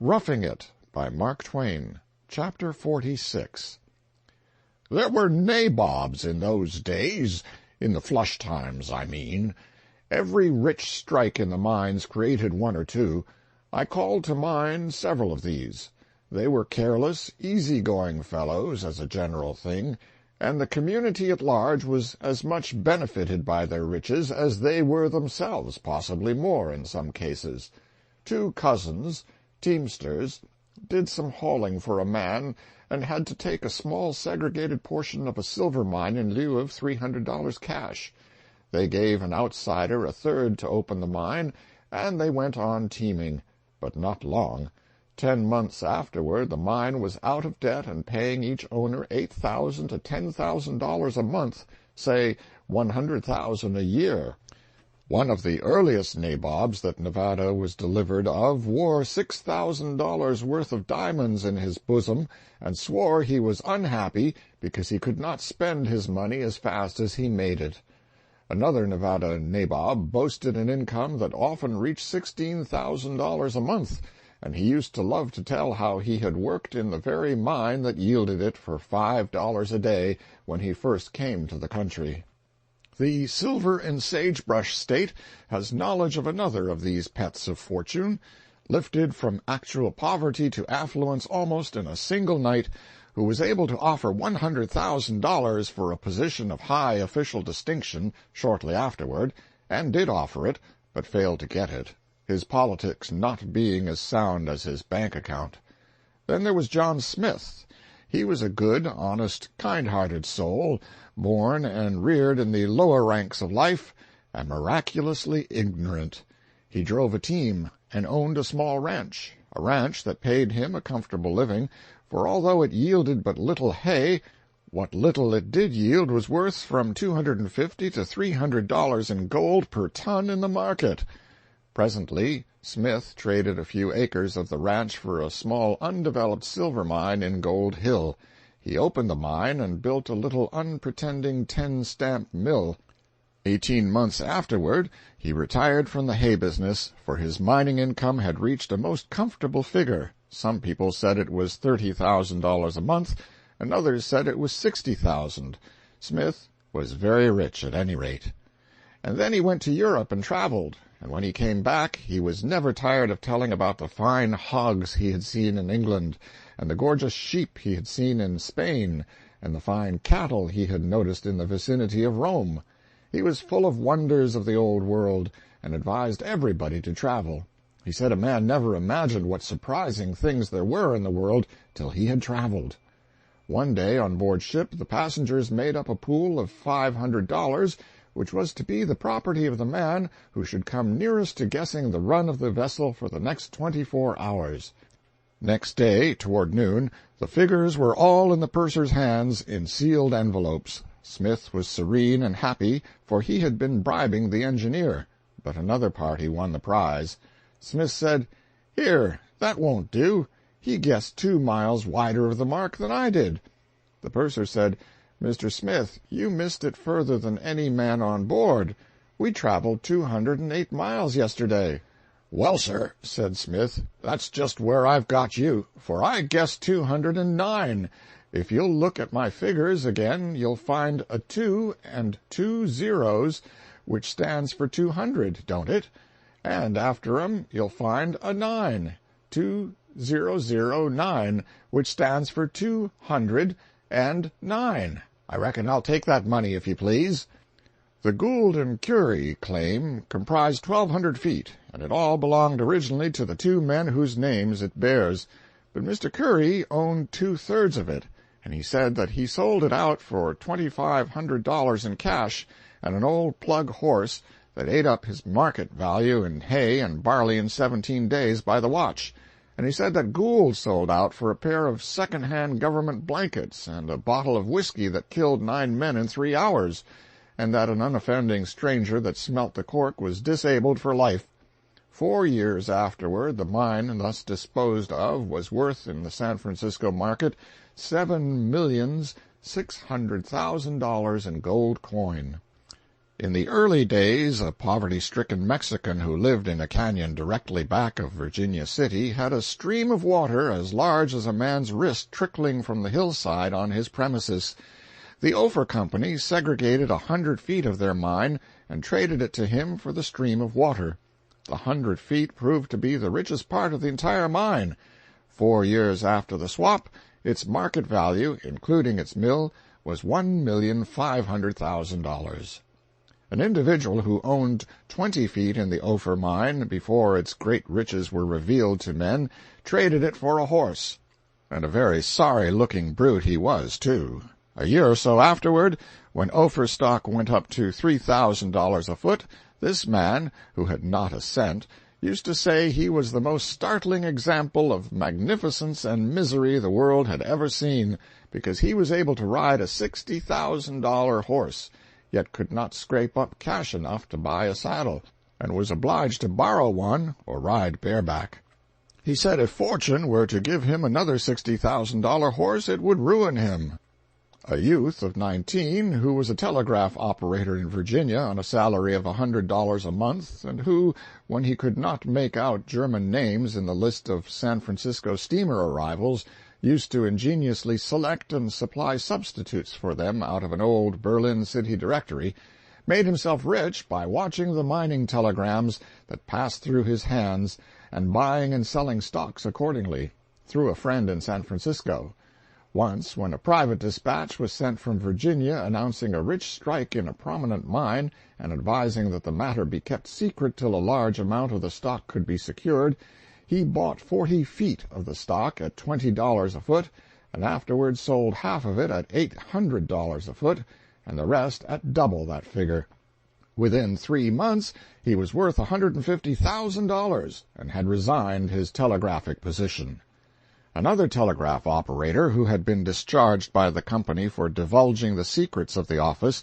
Roughing It by Mark Twain, Chapter 46. There were nabobs in those days, in the flush times, I mean. Every rich strike in the mines created one or two. I called to mind several of these. They were careless, easy-going fellows, as a general thing, and the community at large was as much benefited by their riches as they were themselves, possibly more in some cases. Two cousins, teamsters, did some hauling for a man, and had to take a small segregated portion of a silver mine in lieu of $300 cash. They gave an outsider a third to open the mine, and they went on teaming, but not long. 10 months afterward the mine was out of debt and paying each owner $8,000 to $10,000 a month, say $100,000 a year. One of the earliest nabobs that Nevada was delivered of wore $6,000 worth of diamonds in his bosom, and swore he was unhappy because he could not spend his money as fast as he made it. Another Nevada nabob boasted an income that often reached $16,000 a month, and he used to love to tell how he had worked in the very mine that yielded it for $5 a day when he first came to the country. The Silver and Sagebrush State has knowledge of another of these pets of fortune, lifted from actual poverty to affluence almost in a single night, who was able to offer $100,000 for a position of high official distinction shortly afterward, and did offer it, but failed to get it, his politics not being as sound as his bank account. Then there was John Smith. He was a good, honest, kind-hearted soul, born and reared in the lower ranks of life, and miraculously ignorant. He drove a team and owned a small ranch, a ranch that paid him a comfortable living, for although it yielded but little hay, what little it did yield was worth from $250 to $300 in gold per ton in the market. Presently Smith traded a few acres of the ranch for a small undeveloped silver mine in Gold Hill. He opened the mine and built a little unpretending 10-stamp mill. 18 months afterward he retired from the hay business, for his mining income had reached a most comfortable figure. Some people said it was $30,000 a month, and others said it was $60,000. Smith was very rich at any rate. And then he went to Europe and traveled, and when he came back he was never tired of telling about the fine hogs he had seen in England, and the gorgeous sheep he had seen in Spain, and the fine cattle he had noticed in the vicinity of Rome. He was full of wonders of the old world, and advised everybody to travel. He said a man never imagined what surprising things there were in the world till he had traveled. One day on board ship the passengers made up a pool of $500, which was to be the property of the man who should come nearest to guessing the run of the vessel for the next 24 hours. Next day, toward noon, the figures were all in the purser's hands in sealed envelopes. Smith was serene and happy, for he had been bribing the engineer, but another party won the prize. Smith said, "Here, that won't do. He guessed 2 miles wider of the mark than I did." The purser said, "Mr. Smith, you missed it further than any man on board. We traveled 208 miles yesterday." "Well, sir," said Smith, "that's just where I've got you, for I guessed 209. If you'll look at my figures again you'll find a 2 and 2 zeros, which stands for 200, don't it? And after 'em you'll find a 9, 2009, which stands for 209. I reckon I'll take that money, if you please." The Gould and Curie claim comprised 1,200 feet, and it all belonged originally to the 2 men whose names it bears. But Mr. Curie owned 2/3 of it, and he said that he sold it out for $2,500 in cash and an old plug horse that ate up his market value in hay and barley in 17 days by the watch. And he said that Gould sold out for a pair of second-hand government blankets and a bottle of whiskey that killed 9 men in 3 hours, and that an unoffending stranger that smelt the cork was disabled for life. 4 years afterward the mine thus disposed of was worth in the San Francisco market $7,600,000 in gold coin. In the early days, a poverty-stricken Mexican who lived in a canyon directly back of Virginia City had a stream of water as large as a man's wrist trickling from the hillside on his premises. The Ophir Company segregated 100 feet of their mine and traded it to him for the stream of water. The 100 feet proved to be the richest part of the entire mine. 4 years after the swap, its market value, including its mill, was $1,500,000. An individual who owned 20 feet in the Ophir mine before its great riches were revealed to men traded it for a horse. And a very sorry-looking brute he was, too. A year or so afterward, when Ophir stock went up to $3,000 a foot, this man, who had not a cent, used to say he was the most startling example of magnificence and misery the world had ever seen, because he was able to ride a $60,000 horse, yet could not scrape up cash enough to buy a saddle, and was obliged to borrow one or ride bareback. He said if fortune were to give him another $60,000 horse, it would ruin him. A youth of 19, who was a telegraph operator in Virginia on a salary of $100 a month, and who, when he could not make out German names in the list of San Francisco steamer arrivals, used to ingeniously select and supply substitutes for them out of an old Berlin city directory, made himself rich by watching the mining telegrams that passed through his hands and buying and selling stocks accordingly, through a friend in San Francisco. Once, when a private dispatch was sent from Virginia announcing a rich strike in a prominent mine and advising that the matter be kept secret till a large amount of the stock could be secured, he bought 40 feet of the stock at $20 a foot, and afterwards sold half of it at $800 a foot, and the rest at double that figure. Within 3 months he was worth $150,000, and had resigned his telegraphic position. Another telegraph operator, who had been discharged by the company for divulging the secrets of the office,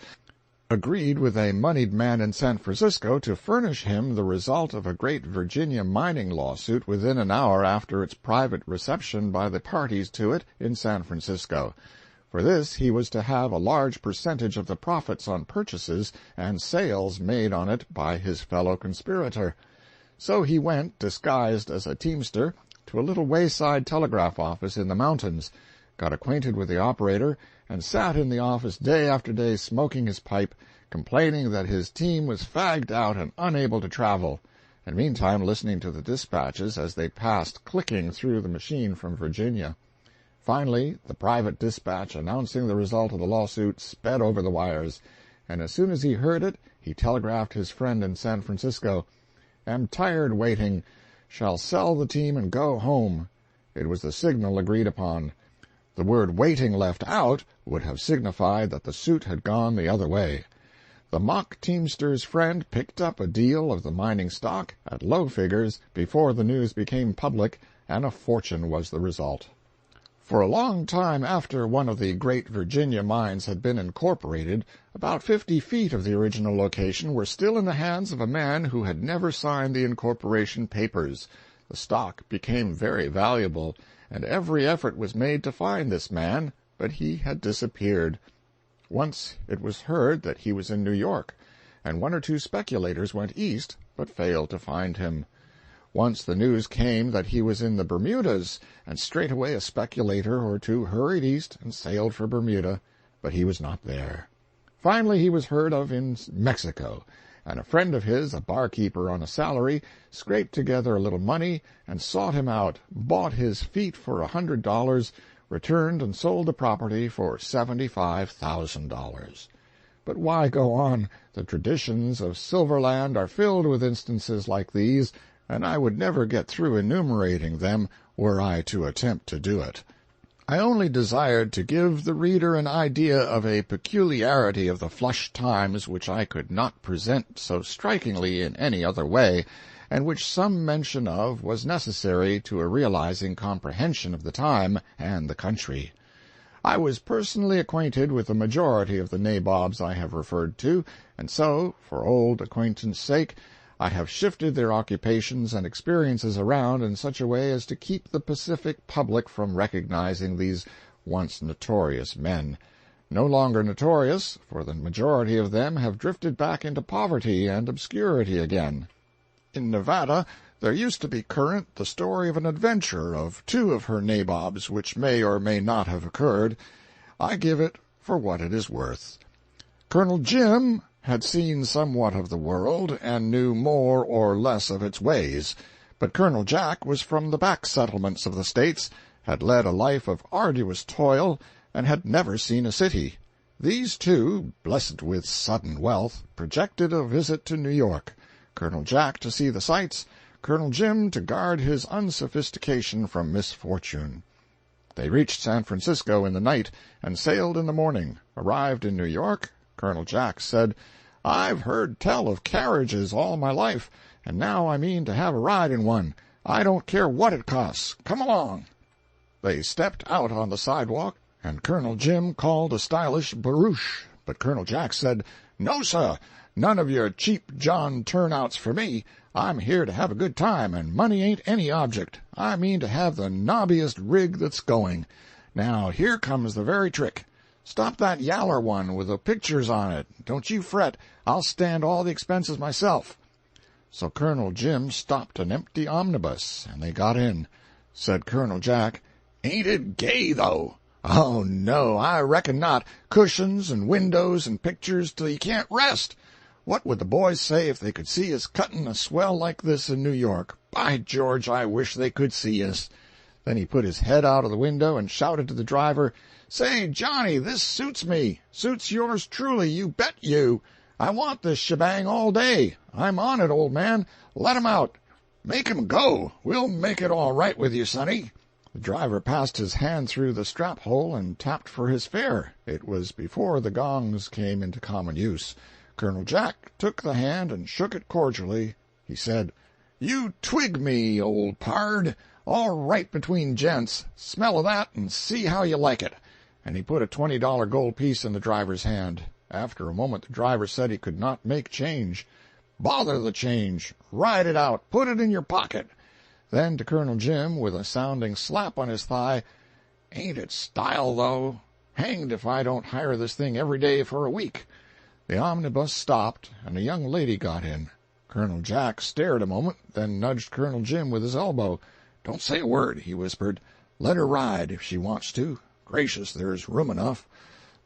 agreed with a moneyed man in San Francisco to furnish him the result of a great Virginia mining lawsuit within an hour after its private reception by the parties to it in San Francisco. For this he was to have a large percentage of the profits on purchases and sales made on it by his fellow conspirator. So he went, disguised as a teamster, to a little wayside telegraph office in the mountains, got acquainted with the operator, and sat in the office day after day smoking his pipe, complaining that his team was fagged out and unable to travel, and meantime listening to the dispatches as they passed clicking through the machine from Virginia. Finally, the private dispatch announcing the result of the lawsuit sped over the wires, and as soon as he heard it, he telegraphed his friend in San Francisco, "Am tired waiting. Shall sell the team and go home." It was the signal agreed upon. The word "waiting" left out would have signified that the suit had gone the other way. The mock teamster's friend picked up a deal of the mining stock at low figures before the news became public, and a fortune was the result. For a long time after one of the great Virginia mines had been incorporated, about 50 feet of the original location were still in the hands of a man who had never signed the incorporation papers. The stock became very valuable, and every effort was made to find this man, but he had disappeared. Once it was heard that he was in New York, and 1 or 2 speculators went east, but failed to find him. Once the news came that he was in the Bermudas, and straightway a speculator or 2 hurried east and sailed for Bermuda, but he was not there. Finally he was heard of in Mexico, and a friend of his, a barkeeper on a salary, scraped together a little money and sought him out, bought his feet for $100, returned and sold the property for $75,000. But why go on? The traditions of Silverland are filled with instances like these, and I would never get through enumerating them were I to attempt to do it. I only desired to give the reader an idea of a peculiarity of the flush times which I could not present so strikingly in any other way, and which some mention of was necessary to a realizing comprehension of the time and the country. I was personally acquainted with the majority of the nabobs I have referred to, and so, for old acquaintance' sake, I have shifted their occupations and experiences around in such a way as to keep the Pacific public from recognizing these once notorious men. no longer notorious, for the majority of them have drifted back into poverty and obscurity again. In Nevada, there used to be current the story of an adventure of two of her nabobs, which may or may not have occurred. I give it for what it is worth. Colonel Jim had seen somewhat of the world, and knew more or less of its ways, but Colonel Jack was from the back settlements of the States, had led a life of arduous toil, and had never seen a city. These two, blessed with sudden wealth, projected a visit to New York, Colonel Jack to see the sights, Colonel Jim to guard his unsophistication from misfortune. They reached San Francisco in the night and sailed in the morning. Arrived in New York, Colonel Jack said, "I've heard tell of carriages all my life, and now I mean to have a ride in one. I don't care what it costs. Come along." They stepped out on the sidewalk, and Colonel Jim called a stylish barouche, but Colonel Jack said, "No, sir, none of your cheap John turnouts for me. I'm here to have a good time, and money ain't any object. I mean to have the nobbiest rig that's going. Now, here comes the very trick. Stop that yaller one with the pictures on it. Don't you fret. I'll stand all the expenses myself." So Colonel Jim stopped an empty omnibus, and they got in. Said Colonel Jack, "Ain't it gay, though?" "Oh, no, I reckon not. Cushions and windows and pictures till you can't rest. What would the boys say if they could see us cutting a swell like this in New York? By George, I wish they could see us." Then he put his head out of the window and shouted to the driver, "Say, Johnny, this suits me. Suits yours truly, you bet you. I want this shebang all day. I'm on it, old man. Let 'em out. Make 'em go. We'll make it all right with you, sonny." The driver passed his hand through the strap-hole and tapped for his fare. It was before the gongs came into common use. Colonel Jack took the hand and shook it cordially. He said, "You twig me, old pard. All right between gents. Smell of that and see how you like it." And he put a $20 gold piece in the driver's hand. After a moment the driver said he could not make change. "Bother the change. Ride it out. Put it in your pocket." Then to Colonel Jim, with a sounding slap on his thigh, "Ain't it style, though? Hanged if I don't hire this thing every day for a week." The omnibus stopped, and a young lady got in. Colonel Jack stared a moment, then nudged Colonel Jim with his elbow. "Don't say a word," he whispered. "Let her ride if she wants to. Gracious, there's room enough."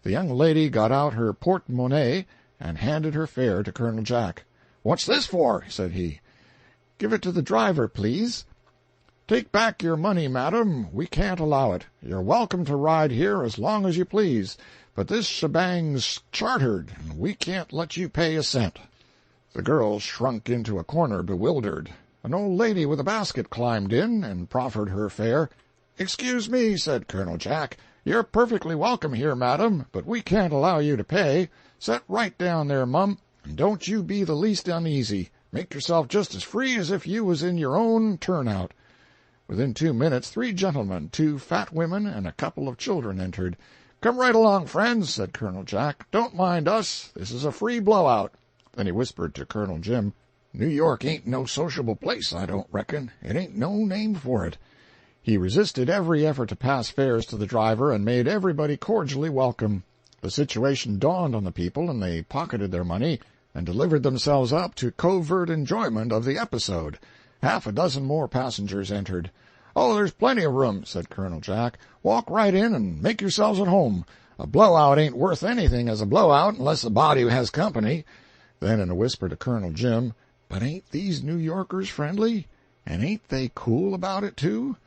The young lady got out her porte-monnaie and handed her fare to Colonel Jack. "What's this for?" said he. "Give it to the driver, please." "Take back your money, madam. We can't allow it. You're welcome to ride here as long as you please, but this shebang's chartered, and we can't let you pay a cent." The girl shrunk into a corner, bewildered. An old lady with a basket climbed in and proffered her fare. "Excuse me," said Colonel Jack. "You're perfectly welcome here, madam, but we can't allow you to pay. Set right down there, mum, and don't you be the least uneasy. Make yourself just as free as if you was in your own turnout." Within 2 minutes 3 gentlemen, 2 fat women, and a couple of children entered. "Come right along, friends," said Colonel Jack. "Don't mind us. This is a free blowout." Then he whispered to Colonel Jim, "New York ain't no sociable place, I don't reckon. It ain't no name for it." He resisted every effort to pass fares to the driver and made everybody cordially welcome. The situation dawned on the people, and they pocketed their money and delivered themselves up to covert enjoyment of the episode. Half a dozen more passengers entered. "Oh, there's plenty of room," said Colonel Jack. "Walk right in and make yourselves at home. A blowout ain't worth anything as a blowout unless the body has company." Then in a whisper to Colonel Jim, "But ain't these New Yorkers friendly? And ain't they cool about it, too?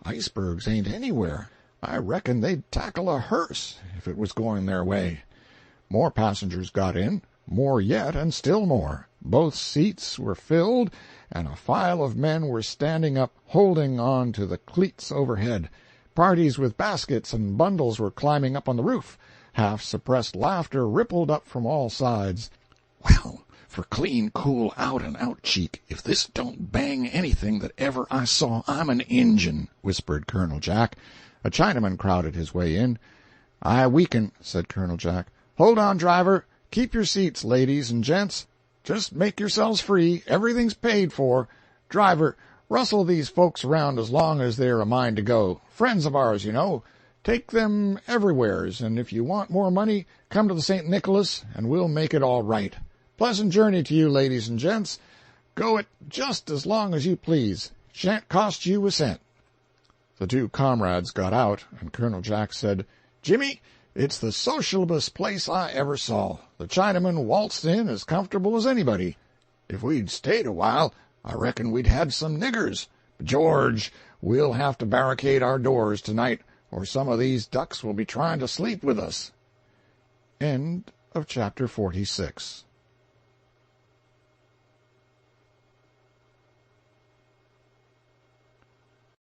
Icebergs ain't anywhere. I reckon they'd tackle a hearse if it was going their way." More passengers got in, more yet, and still more. Both seats were filled, and a file of men were standing up, holding on to the cleats overhead. Parties with baskets and bundles were climbing up on the roof. Half-suppressed laughter rippled up from all sides. "Well, for clean, cool, out-and-out cheek, if this don't bang anything that ever I saw, I'm an Injun," whispered Colonel Jack. A Chinaman crowded his way in. "I weaken," said Colonel Jack. "Hold on, driver. Keep your seats, ladies and gents. Just make yourselves free. Everything's paid for. Driver, rustle these folks around as long as they're a mind to go. Friends of ours, you know. Take them everywheres, and if you want more money, come to the St. Nicholas, and we'll make it all right. Pleasant journey to you, ladies and gents. Go it just as long as you please. Shan't cost you a cent." The two comrades got out, and Colonel Jack said, "Jimmy, it's the sociablest place I ever saw. The Chinaman waltzed in as comfortable as anybody. If we'd stayed a while, I reckon we'd had some niggers. But George, we'll have to barricade our doors tonight, or some of these ducks will be trying to sleep with us." End of chapter 46.